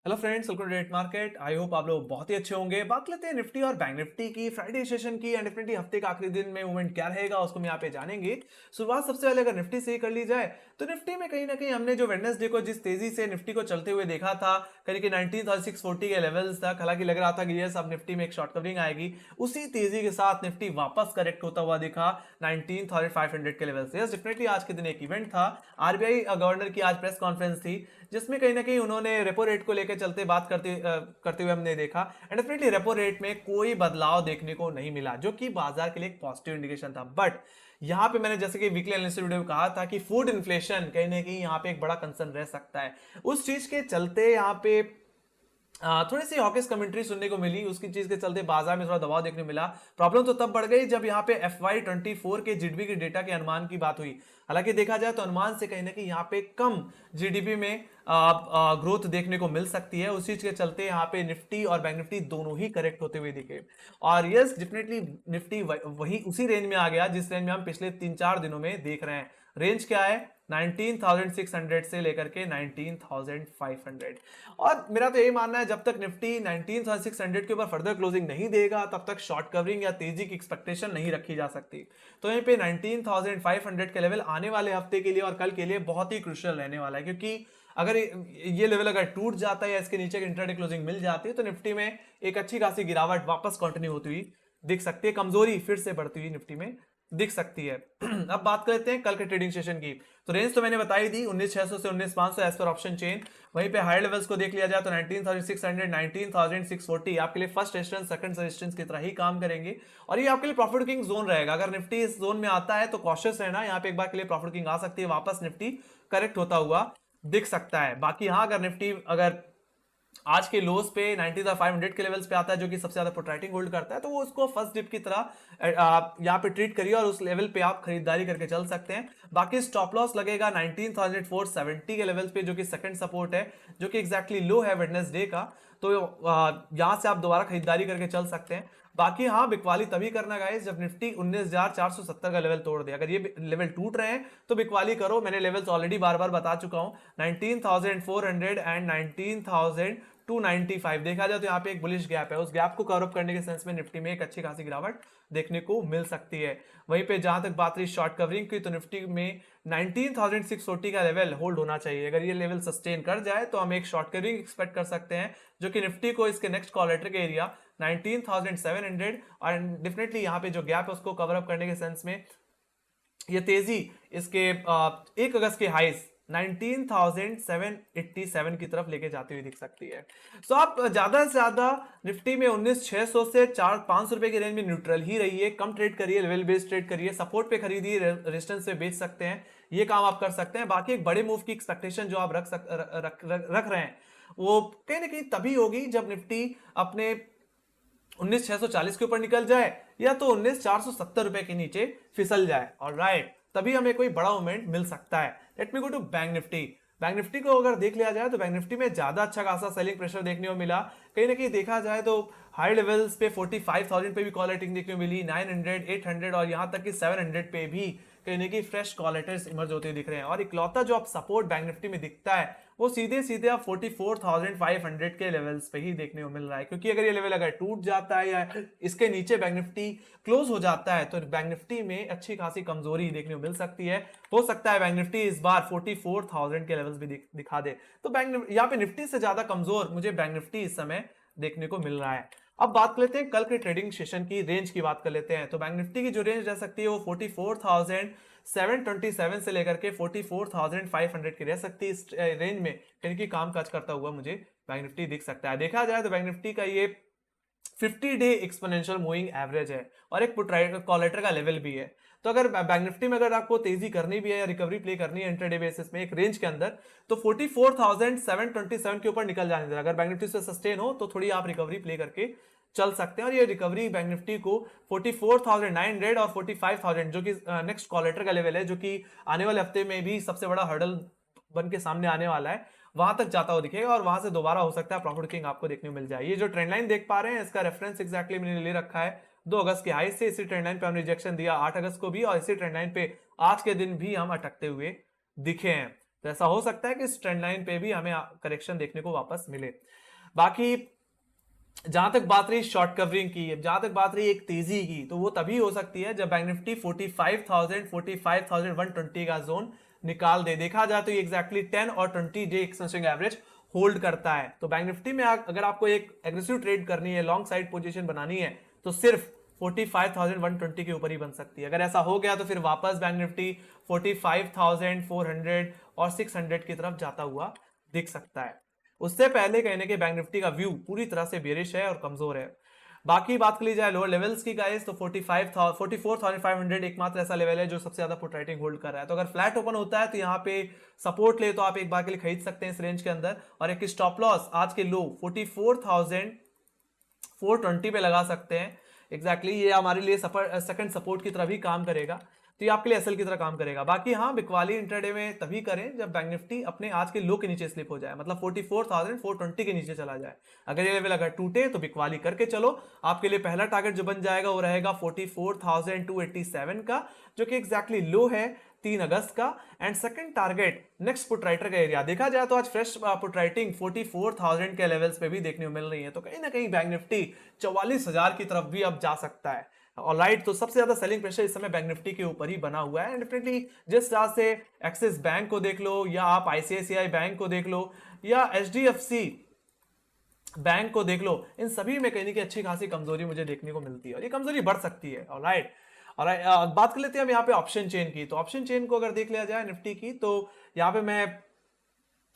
Hello friends, welcome to date market. I hope आप लोग बहुत ही अच्छे होंगे। बात लेते हैं निफ्टी और बैंक निफ्टी की फ्राइडे सेशन की एंड डेफिनेटली हफ्ते का आखिरी दिन में मूवमेंट क्या रहेगा उसको हम यहाँ पे जानेंगे। शुरुआत सबसे पहले अगर निफ्टी से ही कर ली जाए तो निफ्टी में कहीं ना कहीं हमने जो वेडनेसडे को जिस तेजी से निफ्टी को चलते हुए देखा था करीब 19,640 के लेवल्स तक, हालांकि लग रहा था कि यस अब निफ्टी में एक शॉर्ट कवरिंग आएगी, उसी तेजी के साथ निफ्टी वापस करेक्ट होता हुआ दिखा 19,500 के लेवल से। यस डेफिनेटली आज के दिन एक इवेंट था। आरबीआई गवर्नर की आज प्रेस कॉन्फ्रेंस थी जिसमें कहीं ना कहीं उन्होंने रेपो रेट को लेकर चलते बात करते हुए हमने देखा एंड डेफिनेटली रेपो रेट में कोई बदलाव देखने को नहीं मिला, जो कि बाजार के लिए एक पॉजिटिव इंडिकेशन था। बट यहां पे मैंने जैसे कि वीकली एनालिसिस वीडियो में कहा था कि फूड इन्फ्लेशन कहीं ना कहीं यहाँ पे एक बड़ा कंसर्न रह सकता है। उस चीज के चलते यहाँ पे थोड़ी सी हॉकिश कमेंट्री सुनने को मिली, उसकी चीज के चलते बाजार में थोड़ा दबाव देखने को मिला। प्रॉब्लम तो तब बढ़ गई जब यहाँ पे FY24 के जीडीपी के डेटा के अनुमान की बात हुई। हालांकि देखा जाए तो अनुमान से कहीं ना कहीं यहाँ पे कम जीडीपी में ग्रोथ देखने को मिल सकती है। उस चीज के चलते यहाँ पे निफ्टी और बैंक निफ्टी दोनों ही करेक्ट होते हुए दिखे और यस डेफिनेटली निफ्टी वही उसी रेंज में आ गया जिस रेंज में हम पिछले 3-4 दिनों में देख रहे हैं। रेंज क्या है? 19,600 से लेकर के 19,500। और मेरा तो यही मानना है जब तक निफ्टी 19,600 के ऊपर फर्दर क्लोजिंग नहीं देगा तब तक शॉर्ट कवरिंग या तेजी की एक्सपेक्टेशन नहीं रखी जा सकती। तो यहीं पे 19,500 के लेवल आने वाले हफ्ते के लिए और कल के लिए बहुत ही क्रुशियल रहने वाला है, क्योंकि अगर ये लेवल अगर टूट जाता है या इसके नीचे इंट्राडे क्लोजिंग मिल जाती है तो निफ्टी में एक अच्छी खासी गिरावट वापस कंटिन्यू होती हुई दिख सकती है, कमजोरी फिर से बढ़ती हुई निफ्टी में दिख सकती है। अब बात करते हैं कल के ट्रेडिंग सेशन की। तो रेंज तो मैंने बताई दी 19,600 से 19,500 एज पर ऑप्शन चेन। वहीं पे हायर लेवल्स को देख लिया जाए तो 19,600 19,640 आपके लिए फर्स्ट रेजिस्टेंस सेकंड रेजिस्टेंस की तरह ही काम करेंगे और ये आपके लिए प्रॉफिट बुकिंग जोन रहेगा। अगर निफ्टी इस जोन में आता है तो कॉशियस रहना, यहाँ पे एक बार के लिए प्रॉफिट बुकिंग आ सकती है, वापस निफ्टी करेक्ट होता हुआ दिख सकता है। बाकी हाँ, अगर निफ्टी अगर आज के लोस पे 90,500 के लेवल्स पे आता है जो कि सबसे ज्यादा प्रोट्रैक्टिंग होल्ड करता है तो वो उसको फर्स्ट डिप की तरह आप यहाँ पे ट्रीट करिए और उस लेवल पे आप खरीदारी करके चल सकते हैं। बाकी स्टॉप लॉस लगेगा 19,470 के लेवल्स पे जो कि सेकंड सपोर्ट है, जो कि एग्जैक्टली लो है वेडनेसडे का। तो यहाँ से आप दोबारा खरीदारी करके चल सकते हैं। बाकी हाँ, बिकवाली तभी करना गाइस जब निफ्टी 19,470 का लेवल तोड़ दे। अगर ये लेवल टूट रहे हैं तो बिकवाली करो। मैंने लेवल्स ऑलरेडी बार बार बता चुका हूं, 19,400 एंड 19,295 देखा जाए तो यहाँ पे एक बुलिश गैप है। उस गैप को कवर अप करने के सेंस में निफ्टी में एक अच्छी खासी गिरावट देखने को मिल सकती है। वहीं पे जहां तक बात रही शॉर्ट कवरिंग की तो निफ्टी में 19,640 का लेवल होल्ड होना चाहिए। अगर ये लेवल सस्टेन कर जाए तो हम एक शॉर्ट कवरिंग एक्सपेक्ट कर सकते हैं जो कि निफ्टी को इसके नेक्स्ट कॉलेटर के एरिया 19,700 और डेफिनेटली यहाँ पे जो गैप है उसको कवर अप करने के सेंस में ये तेजी इसके 1 अगस्त के हाइस 19,787 की तरफ लेके जाती हुई दिख सकती है। सो आप ज्यादा से ज्यादा निफ्टी में 19,600 से 400-500 रुपए की रेंज में न्यूट्रल ही रहिए, कम ट्रेड करिए, लेवल बेस्ड ट्रेड करिए, सपोर्ट पे खरीदिए, रेजिस्टेंस पे बेच सकते हैं, ये काम आप कर सकते हैं। बाकी एक बड़े मूव की एक्सपेक्टेशन जो आप रख रहे हैं वो कहीं ना कहीं तभी होगी जब निफ्टी अपने 19,640 के ऊपर निकल जाए या तो 19,470 रुपए के नीचे फिसल जाए। और राइट, तभी हमें कोई बड़ा मूवमेंट मिल सकता है। Let me go to Bank Nifty. Bank Nifty को अगर देख लिया जाए तो बैंक निफ्टी में ज्यादा अच्छा खासा सेलिंग प्रेशर देखने को मिला। कहीं ना कहीं देखा जाए तो हाई लेवल्स पे 45,000 पे भी कॉल राइटिंग देखने को मिली, 900 800 और यहां तक कि 700 पे भी कहीं ना कहीं फ्रेश कॉल लेटर्स इमर्ज होते दिख रहे हैं। और इकलौता जो आप सपोर्ट बैंक निफ्टी में दिखता है वो सीधे सीधे आप 44,500 के लेवल्स पे ही देखने को मिल रहा है, क्योंकि अगर ये लेवल अगर टूट जाता है या इसके नीचे बैंक निफ्टी क्लोज हो जाता है तो बैंक निफ्टी में अच्छी खासी कमजोरी देखने को मिल सकती है। हो सकता है बैंक निफ्टी इस बार 44,000 के लेवल्स भी दिखा दे। तो बैंक यहाँ पे निफ्टी से ज्यादा कमजोर मुझे बैंक निफ्टी इस समय देखने को मिल रहा है। अब बात कर लेते हैं कल के ट्रेडिंग सेशन की रेंज की बात कर लेते हैं। तो बैंक निफ्टी की जो रेंज रह सकती है वो 44,727 से लेकर के 44,500 की रह सकती है। इस रेंज में कहीं की कामकाज करता हुआ मुझे बैंक निफ्टी दिख सकता है। देखा जाए तो बैंक निफ्टी का ये 50 डे एक्सपोनेंशियल मूविंग एवरेज है और एक कॉलेटर का लेवल भी है। तो अगर बैंक निफ्टी में अगर आपको तेजी करनी भी है या रिकवरी प्ले करनी है इंट्राडे बेसिस में एक रेंज के अंदर तो 44,727 के ऊपर निकल जाने देना। अगर बैंक निफ्टी से सस्टेन हो तो थोड़ी आप रिकवरी प्ले करके चल सकते हैं और ये रिकवरी बैंक निफ्टी को 44,900 और 45,000 जो कि नेक्स्ट कॉलेटर का लेवल है, जो कि आने वाले हफ्ते में भी सबसे बड़ा हर्डल बन के सामने आने वाला है, वहां तक जाता हुआ दिखेगा और वहां से दोबारा हो सकता है प्रॉफिट बुकिंग आपको देखने को मिल जाए। ये जो ट्रेंड लाइन देख पा रहे हैं इसका रेफरेंस एग्जैक्टली मैंने ले रखा है 2 अगस्त के हाई से। इसी ट्रेंड लाइन पे हमने रिजेक्शन दिया 8 अगस्त को भी और इसी ट्रेंड लाइन पे आज के दिन भी हम अटकते हुए दिखे हैं। तो ऐसा हो सकता है कि इस ट्रेंड लाइन पे भी हमें करेक्शन देखने को वापस मिले। बाकी जहां तक बात रही शॉर्ट कवरिंग की, जहां तक बात रही एक तेजी की, तो वो तभी हो सकती है जब बैंक निफ्टी 45,120 का जोन निकाल दे। देखा जाए तो ये एग्जैक्टली 10 और 20 डे एक्सटेंसिंग एवरेज होल्ड करता है। तो बैंक निफ्टी में अगर आपको एक एग्रेसिव ट्रेड करनी है, लॉन्ग साइड पोजीशन बनानी है, तो सिर्फ 45,120 के ऊपर ही बन सकती है। अगर ऐसा हो गया तो फिर वापस बैंक निफ्टी 45,400 और 600 की तरफ जाता हुआ दिख सकता है। उससे पहले कहने के बैंक निफ्टी का व्यू पूरी तरह से बेरिश है और कमजोर है। बाकी बात कर ली जाए लोअर लेवल्स की गाइस, तो 44,500 एकमात्र ऐसा लेवल है जो सबसे ज्यादा पुट राइटिंग होल्ड कर रहा है। तो अगर फ्लैट ओपन होता है तो यहाँ पे सपोर्ट ले तो आप एक बार के लिए खरीद सकते हैं इस रेंज के अंदर, और एक स्टॉप लॉस आज के लो 44,420 पे लगा सकते हैं। एग्जैक्टली ये हमारे लिए सेकंड सपोर्ट की तरह भी काम करेगा, तो ये आपके लिए एसएल की तरह काम करेगा। बाकी हाँ, बिकवाली इंट्राडे में तभी करें जब बैंक निफ्टी अपने आज के लो के नीचे स्लिप हो जाए, मतलब 44,420 के नीचे चला जाए। अगर ये लेवल अगर टूटे तो बिकवाली करके चलो। आपके लिए पहला टारगेट जो बन जाएगा वो रहेगा 44,287 का, जो कि एग्जैक्टली लो है 3 अगस्त का। And second target next put writer का एरिया। देखा जाए तो आज फ्रेश पुट राइटिंग 44,000 के लेवल्स पे भी देखने को मिल रही है, तो कहीं ना कहीं बैंक निफ्टी 44,000 की तरफ भी अब जा सकता है। ऑलराइट, तो सबसे ज्यादा सेलिंग प्रेशर इस समय बैंक निफ्टी के ऊपर ही बना हुआ है। डेफिनेटली जिस तरह से एक्सिस बैंक को देख लो, या आप आईसीआईसीआई बैंक को देख लो, या एचडीएफसी बैंक को देख लो, इन सभी में कहीं की अच्छी खासी कमजोरी मुझे देखने को मिलती है, और ये कमजोरी बढ़ सकती है। ऑलराइट, और बात कर लेते हैं हम यहाँ पे ऑप्शन चेन की। तो ऑप्शन चेन को अगर देख लिया जाए निफ्टी की, तो यहाँ पे मैं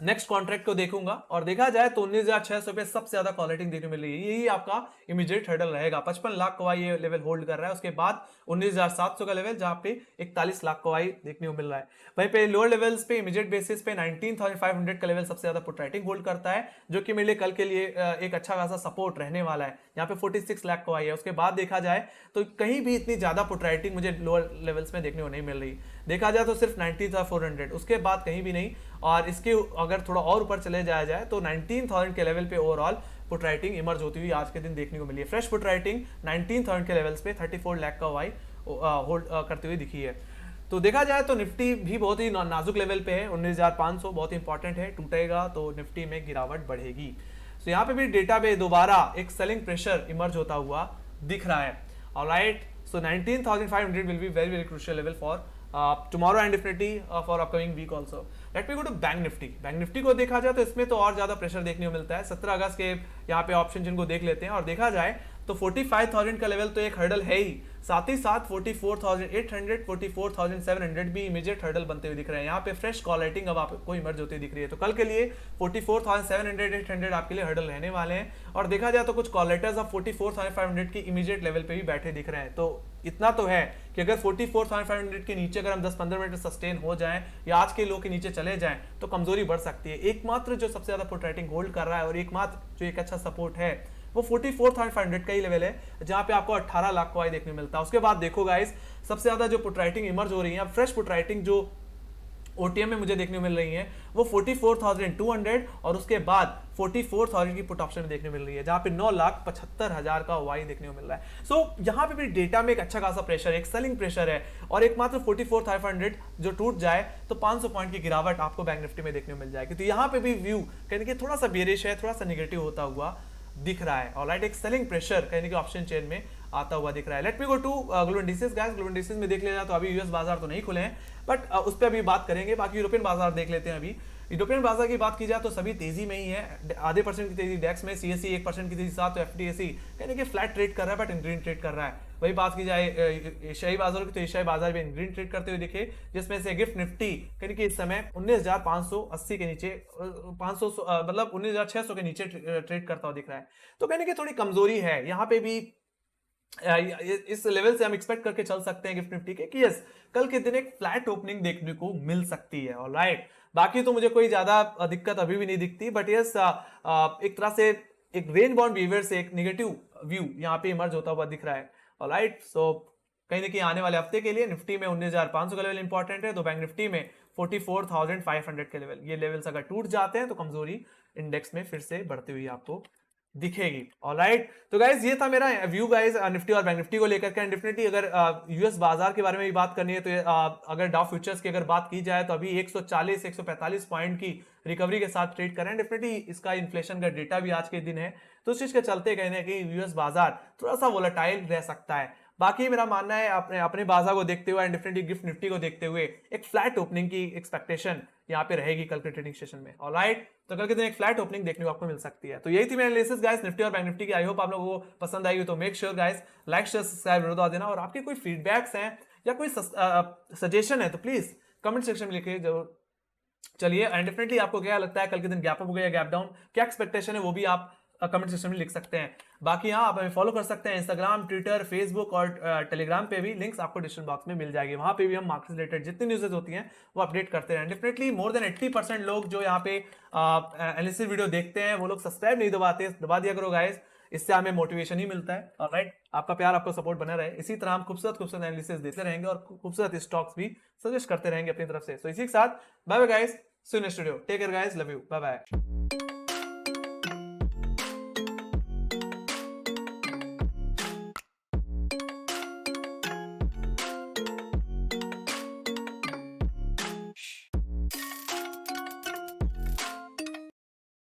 नेक्स्ट कॉन्ट्रैक्ट को देखूंगा, और देखा जाए तो 19,600 पे सबसे ज्यादा कॉलेटिंग देखने मिल रही है। यही आपका इमीडिएट हर्डल रहेगा। 55 लाख को ये लेवल होल्ड कर रहा है। उसके बाद 19,700 का लेवल, जहां पे 41 लाख को देखने को मिल रहा है। वहीं पे लोअर लेवल्स पे इमीडिएट बेसिस पे 19,500 का लेवल सबसे ज्यादा पुट राइटिंग होल्ड करता है, जो कि मेरे लिए कल के लिए एक अच्छा खासा सपोर्ट रहने वाला है। यहाँ पे 46 लाख को है। उसके बाद देखा जाए तो कहीं भी इतनी ज्यादा पुट राइटिंग मुझे लोअर लेवल्स में देखने को नहीं मिल रही। देखा जाए तो सिर्फ 19,400, उसके बाद कहीं भी नहीं। और इसके अगर थोड़ा और ऊपर चले जाया जाए तो 19,000 के लेवल पे ओवरऑल पुट राइटिंग इमर्ज होती हुई आज के दिन देखने को मिली है। फ्रेश पुट राइटिंग 19,000 के लेवल्स पे 34 लाख का वाई होल्ड करते हुए दिखी है। तो देखा जाए तो निफ्टी भी बहुत ही नाजुक लेवल पे है। 19,500 बहुत इंपॉर्टेंट है, टूटेगा तो निफ्टी में गिरावट बढ़ेगी। तो यहाँ पे भी डेटा पे दोबारा एक सेलिंग प्रेशर इमर्ज होता हुआ दिख रहा है। Alright, so 19,500 will be very very crucial level for tomorrow and definitely for upcoming week also. Let me go to bank Nifty. Bank Nifty को देखा जाए तो इसमें तो और ज्यादा प्रेशर देखने को मिलता है। 17 अगस्त के यहाँ पे ऑप्शन जिनको देख लेते हैं, और देखा जाए तो 45,000 का लेवल तो एक हर्डल है ही, साथ ही साथ 44,800 44,700 भी इमीडिएट हर्डल बनते हुए दिख रहे हैं। यहाँ पे फ्रेश कॉल राइटिंग अब आपको इमर्ज होती दिख रही है। तो कल के लिए 44,700 800 आपके लिए हर्डल रहने वाले हैं। और देखा जाए तो कुछ कॉल राइटर्स अब 44,500 की इमीडिएट लेवल पे भी बैठे दिख रहे हैं। तो इतना तो है कि अगर 44,500 के नीचे अगर हम 10-15 मिनट सस्टेन हो जाएं, या आज के लो के नीचे चले जाएं, तो कमजोरी बढ़ सकती है। एकमात्र जो सबसे ज्यादा पुट राइटिंग होल्ड कर रहा है, और एकमात्र जो एक अच्छा सपोर्ट है, वो 44,500 का ही लेवल है, जहां पे आपको 18 लाख को देखने मिलता है। उसके बाद देखो गाइस, सबसे ज्यादा जो पुट राइटिंग इमर्ज हो रही है, फ्रेश पुट राइटिंग जो ओटीएम में मुझे देखने को मिल रही है, वो 44,200 और उसके बाद 44,000 की पुट ऑप्शन में देखने मिल रही है, जहां पे 9,75,000 का वाई देखने को मिल रहा है। सो यहां पे भी डेटा में एक अच्छा खासा प्रेशर है, एक सेलिंग प्रेशर है, और एकमात्र 44,500 जो टूट जाए तो 500 पॉइंट की गिरावट आपको बैंक निफ्टी में देखने को मिल जाएगी। तो यहाँ पे भी व्यू कहने के थोड़ा सा बेरिश है, थोड़ा सा निगेटिव होता हुआ दिख रहा है। ऑलराइट, एक सेलिंग प्रेशर कहने के ऑप्शन चेन में आता हुआ दिख रहा है। Let me go to global indices guys. Global indices में देख लिया तो अभी यूएस बाजार तो नहीं खुले हैं, बट उस पर अभी बात करेंगे। बाकी यूरोपियन बाजार देख लेते हैं। अभी यूरोपियन बाजार की बात की जाए तो सभी तेजी में ही है। आधे परसेंट की तेजी डेक्स में, सीएसई 1% की तेजी साथ, तो एफटीएसई कहने के फ्लैट ट्रेड कर रहा है, बट इन ग्रीन ट्रेड कर रहा है। वही बात की जाए एशियाई बाजारों की, तो एशियाई बाजार भी इन ग्रीन ट्रेड करते हुए दिखे, जिसमें से गिफ्ट निफ्टी कहने कि इस समय 19,580 के नीचे 500 मतलब 19,600 के नीचे ट्रेड करता हुआ दिख रहा है। तो कहने की थोड़ी कमजोरी है यहाँ पे भी। इस लेवल से हम एक्सपेक्ट करके चल सकते हैं गिफ्ट निफ्टी के कि यस, कल के दिन एक फ्लैट ओपनिंग देखने को मिल सकती है। ऑलराइट, बाकी तो मुझे कोई ज्यादा दिक्कत अभी भी नहीं दिखती, बट यस एक तरह से एक रेन बाउंड बिहेवियर से एक नेगेटिव व्यू यहाँ पे इमर्ज होता हुआ दिख रहा है। ऑलराइट, सो कहीं ना कहीं आने वाले हफ्ते के लिए निफ्टी में 19,500 का लेवल इंपॉर्टेंट है, तो बैंक निफ्टी में 44,500 के लेवल, ये लेवल्स अगर टूट जाते हैं तो कमजोरी इंडेक्स में फिर से बढ़ती हुई आपको दिखेगी। ऑलराइट, तो गाइज ये था मेरा व्यू गाइज निफ्टी और बैंक निफ्टी को लेकर के। एंड डेफिनेटली अगर यूएस बाजार के बारे में भी बात करनी है तो अगर डाउ फ्यूचर्स की अगर बात की जाए तो अभी 140 145 पॉइंट की रिकवरी के साथ ट्रेड करें। डेफिनेटली इसका इन्फ्लेशन का डेटा भी आज के दिन है, तो उस चीज के चलते कहीं ना कहीं यूएस बाजार थोड़ा सा वोलेटाइल रह सकता है। बाकी मेरा मानना है अपने अपने बाजार को देखते हुए एंड डेफिनेटली गिफ्ट निफ्टी को देखते हुए एक फ्लैट ओपनिंग की एक्सपेक्टेशन यहाँ पे रहेगी कल के ट्रेडिंग सेशन में। ऑलराइट, तो कल के दिन एक फ्लैट ओपनिंग देखने को आपको मिल सकती है। तो यही थी मेरी एनालिसिस गाइस निफ्टी और बैंक निफ्टी की। आई होप आप लोगों को पसंद आई हो, तो make sure guys like share subscribe जरूर दबा देना। और आपके कोई फीडबैक्स हैं या कोई सजेशन है तो प्लीज कमेंट सेक्शन में लिखिए जरूर। चलिए, एंड डेफिनेटली आपको क्या लगता है कल के दिन गैप अप हो गया या गैप डाउन, क्या एक्सपेक्टेशन है वो भी आप कमेंट सेक्शन में लिख सकते हैं। बाकी हाँ, आप हमें फॉलो कर सकते हैं इंस्टाग्राम, ट्विटर, फेसबुक और टेलीग्राम पे भी। लिंक्स आपको डिस्क्रिप्शन बॉक्स में मिल जाएगी। वहां पे भी हम मार्केट से रिलेटेड जितनी न्यूज़ेस होती हैं वो अपडेट करते हैं। डेफिनेटली मोर देन 80% लोग जो यहाँ पे एनालिसिस वीडियो देखते हैं वो लोग सब्सक्राइब नहीं दबाते, दबा दिया करो गाइस, इससे हमें मोटिवेशन ही मिलता है। ऑलराइट, आपका प्यार आपका सपोर्ट बना रहे, इसी तरह हम खूबसूरत खूबसूरत एनालिसिस देते रहेंगे और खूबसूरत स्टॉक्स भी सजेस्ट करते रहेंगे अपनी तरफ से। तो इसी के साथ bye bye guys, see you next video, take care guys, love you, bye bye.